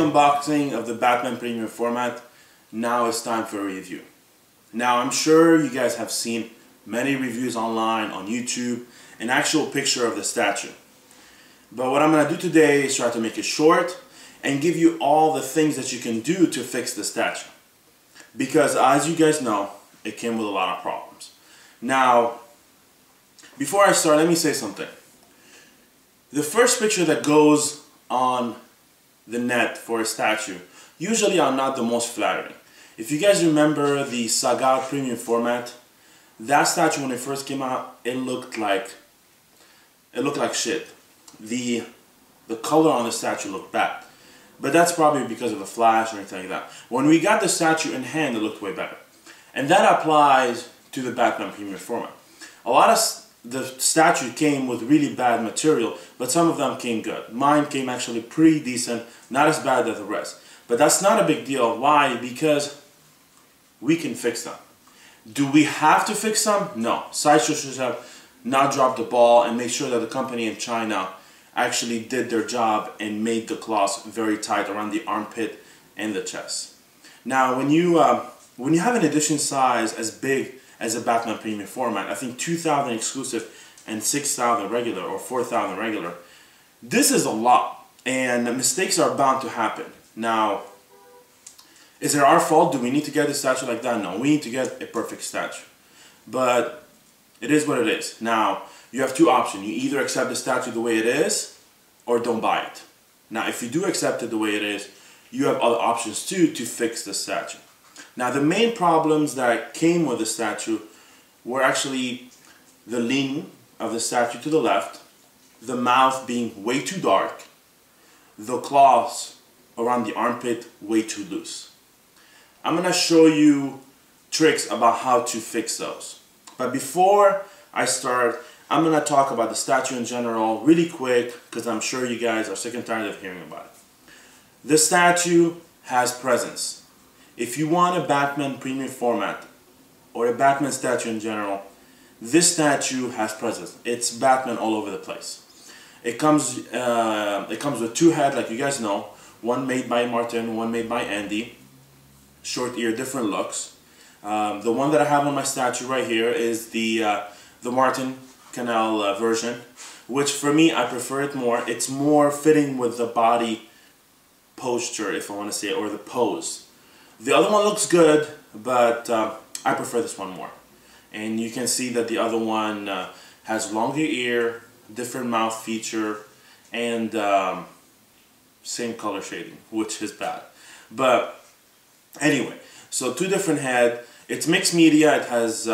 unboxing of the Batman Premium format. Now it's time for a review. Now I'm sure you guys have seen many reviews online, on YouTube, an actual picture of the statue. But what I'm going to do today is try to make it short and give you all the things that you can do to fix the statue. Because as you guys know, it came with a lot of problems. Now, before I start, let me say something. The first picture that goes on the net for a statue usually are not the most flattering. If you guys remember the Sagat Premium format, that statue when it first came out, it looked like shit. The color on the statue looked bad. But that's probably because of the flash or anything like that. When we got the statue in hand, it looked way better. And that applies to the Batman Premium format. A lot of the statue came with really bad material, but some of them came good. Mine came actually pretty decent, not as bad as the rest. But that's not a big deal. Why? Because we can fix them. Do we have to fix them? No. Sideshow should have not dropped the ball and make sure that the company in China actually did their job and made the cloths very tight around the armpit and the chest. Now, when you have an edition size as big as a Batman Premium format, I think 2,000 exclusive and 6,000 regular or 4,000 regular, this is a lot, and mistakes are bound to happen. Now, is it our fault? Do we need to get a statue like that? No, we need to get a perfect statue. But it is what it is. Now, you have two options. You either accept the statue the way it is, or don't buy it. Now, if you do accept it the way it is, you have other options too to fix the statue. Now, the main problems that came with the statue were actually the lean of the statue to the left, the mouth being way too dark, the claws around the armpit way too loose. I'm going to show you tricks about how to fix those. But before I start, I'm going to talk about the statue in general really quick because I'm sure you guys are sick and tired of hearing about it. The statue has presence. If you want a Batman Premium format or a Batman statue in general, this statue has presence. It's Batman all over the place. It comes with two heads, like you guys know. One made by Martin, one made by Andy. Short ear, different looks. The one that I have on my statue right here is the Martin Canal version, which for me, I prefer it more. It's more fitting with the body posture, if I want to say it, or the pose. The other one looks good, but I prefer this one more. And you can see that the other one has longer ear, different mouth feature, and same color shading, which is bad. But anyway, so two different head. It's mixed media. It has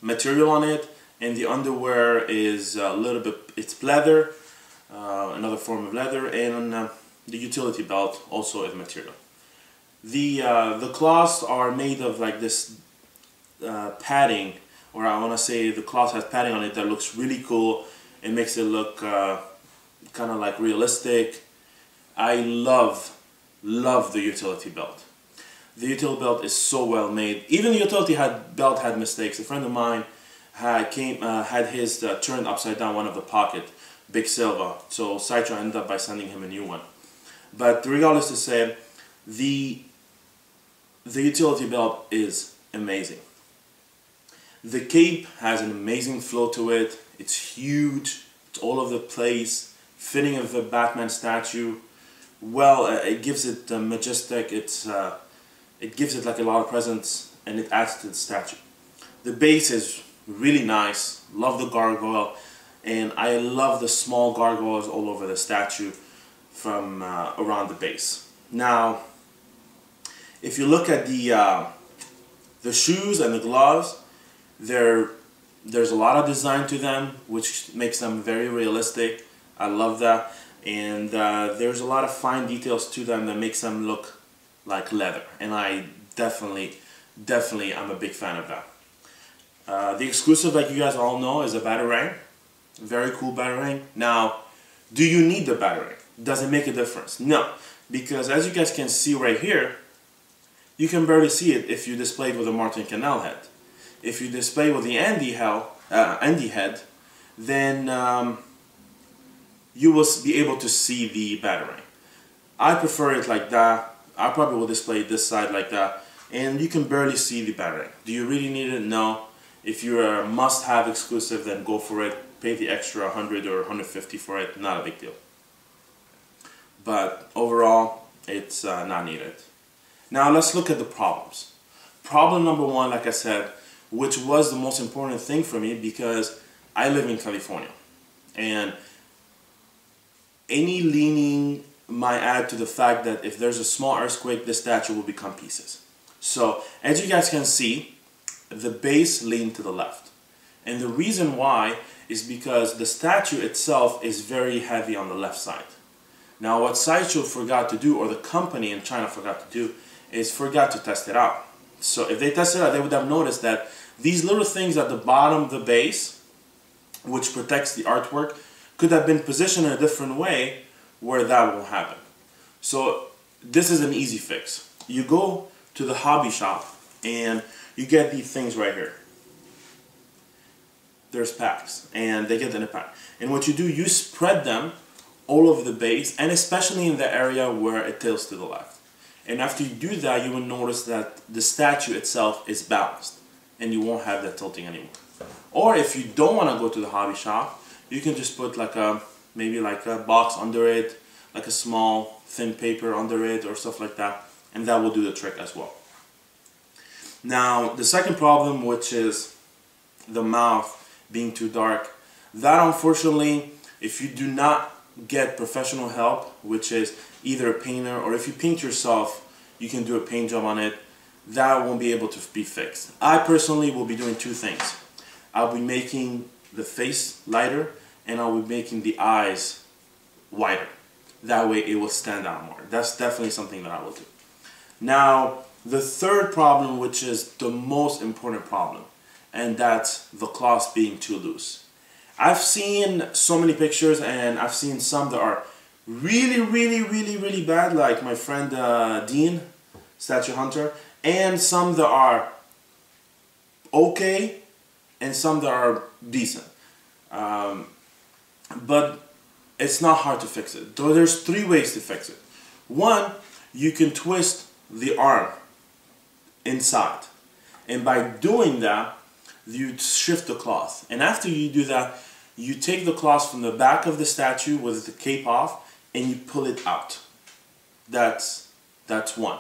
material on it, and the underwear is a little bit, it's leather, another form of leather, and the utility belt also is material. The cloths are made of like this padding, or I want to say the cloth has padding on it that looks really cool. It makes it look kind of like realistic. I love the utility belt. The utility belt is so well made. Even the utility belt had mistakes. A friend of mine had his turned upside down, one of the pocket, Big Silva. So Sideshow ended up by sending him a new one. But regardless to say, the utility belt is amazing. The cape has an amazing flow to it. It's huge. It's all over the place. Fitting of the Batman statue. Well, it gives it majestic. It gives it like a lot of presence, and it adds to the statue. The base is really nice. Love the gargoyle, and I love the small gargoyles all over the statue from around the base. Now, if you look at the shoes and the gloves, there's a lot of design to them, which makes them very realistic. I love that, and there's a lot of fine details to them that makes them look like leather, and I definitely I'm a big fan of that. The exclusive, like you guys all know, is a Batarang. Very cool Batarang. Now, do you need the Batarang? Does it make a difference? No, because as you guys can see right here, you can barely see it if you display it with a Martin Canal head. If you display with the Andy head, then you will be able to see the Batarang. I prefer it like that. I probably will display this side like that, and you can barely see the battering. Do you really need it? No. If you're a must-have exclusive, then go for it. Pay the extra 100 or 150 for it. Not a big deal. But overall, it's not needed. Now let's look at the problems. Problem number one, like I said, which was the most important thing for me because I live in California, and any leaning might add to the fact that if there's a small earthquake, the statue will become pieces. So as you guys can see, the base leaned to the left. And the reason why is because the statue itself is very heavy on the left side. Now what Sideshow forgot to do, or the company in China forgot to do, is forgot to test it out. So if they tested it out, they would have noticed that these little things at the bottom of the base, which protects the artwork, could have been positioned in a different way where that won't happen. So this is an easy fix. You go to the hobby shop and you get these things right here. There's packs, and they get in a pack. And what you do, you spread them all over the base, and especially in the area where it tilts to the left. And after you do that, you will notice that the statue itself is balanced, and you won't have that tilting anymore. Or if you don't want to go to the hobby shop, you can just put like maybe like a box under it, like a small thin paper under it or stuff like that, and that will do the trick as well. Now the second problem, which is the mouth being too dark, that unfortunately, if you do not get professional help, which is either a painter, or if you paint yourself, you can do a paint job on it, that won't be able to be fixed. I personally will be doing two things. I'll be making the face lighter, and I'll be making the eyes wider. That way it will stand out more. That's definitely something that I will do. Now, the third problem, which is the most important problem, and that's the cloth being too loose. I've seen so many pictures, and I've seen some that are really bad, like my friend Dean, Statue Hunter, and some that are okay, and some that are decent. But it's not hard to fix it. So there's three ways to fix it. One, you can twist the arm inside, and by doing that, you shift the cloth. And after you do that, you take the cloth from the back of the statue with the cape off, and you pull it out. That's one.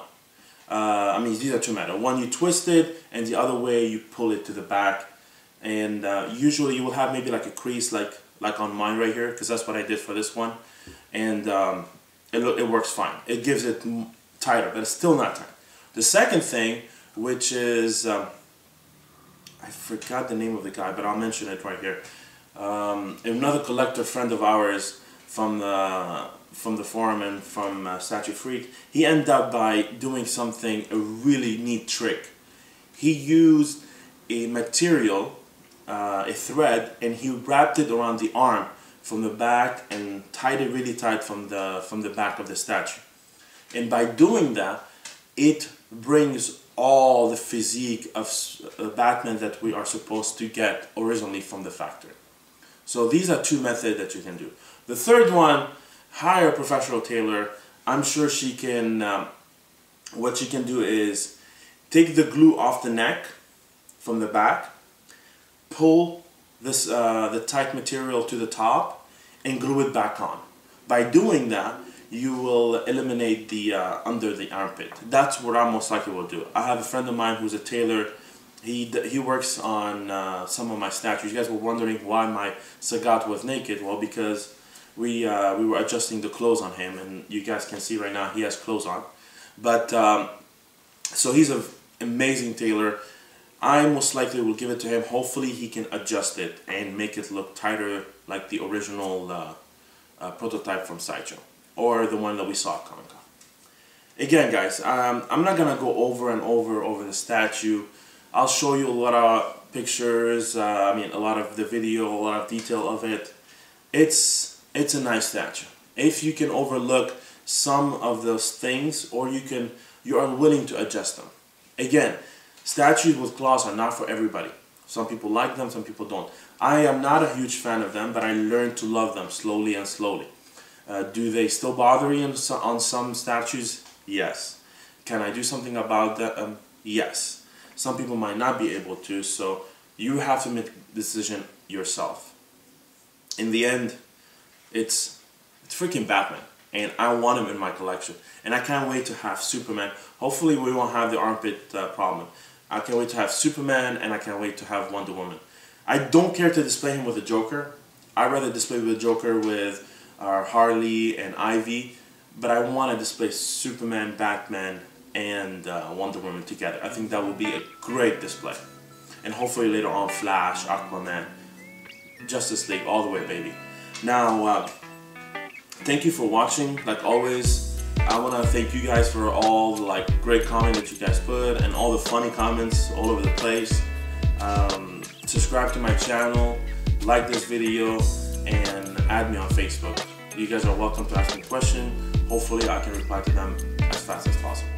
I mean, these are two methods. One, you twist it, and the other way, you pull it to the back. And usually you will have maybe like a crease like on mine right here, because that's what I did for this one. And it works fine. It gives it tighter, but it's still not tight. The second thing, which is, I forgot the name of the guy, but I'll mention it right here. Another collector friend of ours from the forum and from Statue Freak, he ended up by doing something, a really neat trick. He used a material, a thread, and he wrapped it around the arm from the back and tied it really tight from the back of the statue. And by doing that, it brings all the physique of Batman that we are supposed to get originally from the factory. So these are two methods that you can do. The third one, hire a professional tailor. I'm sure she can, what she can do is take the glue off the neck from the back, pull this the tight material to the top, and glue it back on. By doing that, you will eliminate the under the armpit. That's what I most likely will do. I have a friend of mine who's a tailor. He works on some of my statues. You guys were wondering why my Sagat was naked. Well, because we were adjusting the clothes on him, and you guys can see right now he has clothes on. But so he's an amazing tailor. I most likely will give it to him. Hopefully he can adjust it and make it look tighter like the original prototype from Sideshow, or the one that we saw at Comic-Con. Again, guys, I'm not gonna go over and over the statue. I'll show you a lot of pictures, I mean a lot of the video, a lot of detail of it. It's a nice statue. If you can overlook some of those things, or you are willing to adjust them. Again, statues with claws are not for everybody. Some people like them, some people don't. I am not a huge fan of them, but I learned to love them slowly and slowly. Do they still bother you on some statues? Yes. Can I do something about that? Yes. Some people might not be able to, so you have to make the decision yourself. In the end, it's freaking Batman, and I want him in my collection, and I can't wait to have Superman. Hopefully we won't have the armpit problem. I can't wait to have Superman, and I can't wait to have Wonder Woman. I don't care to display him with the Joker. I'd rather display the Joker with Harley and Ivy, but I want to display Superman, Batman, and Wonder Woman together. I think that would be a great display. And hopefully later on Flash, Aquaman, Justice League, all the way, baby. Now, thank you for watching. Like always, I want to thank you guys for all the great comments that you guys put and all the funny comments all over the place. Subscribe to my channel, like this video, and add me on Facebook. You guys are welcome to ask me questions. Hopefully I can reply to them as fast as possible.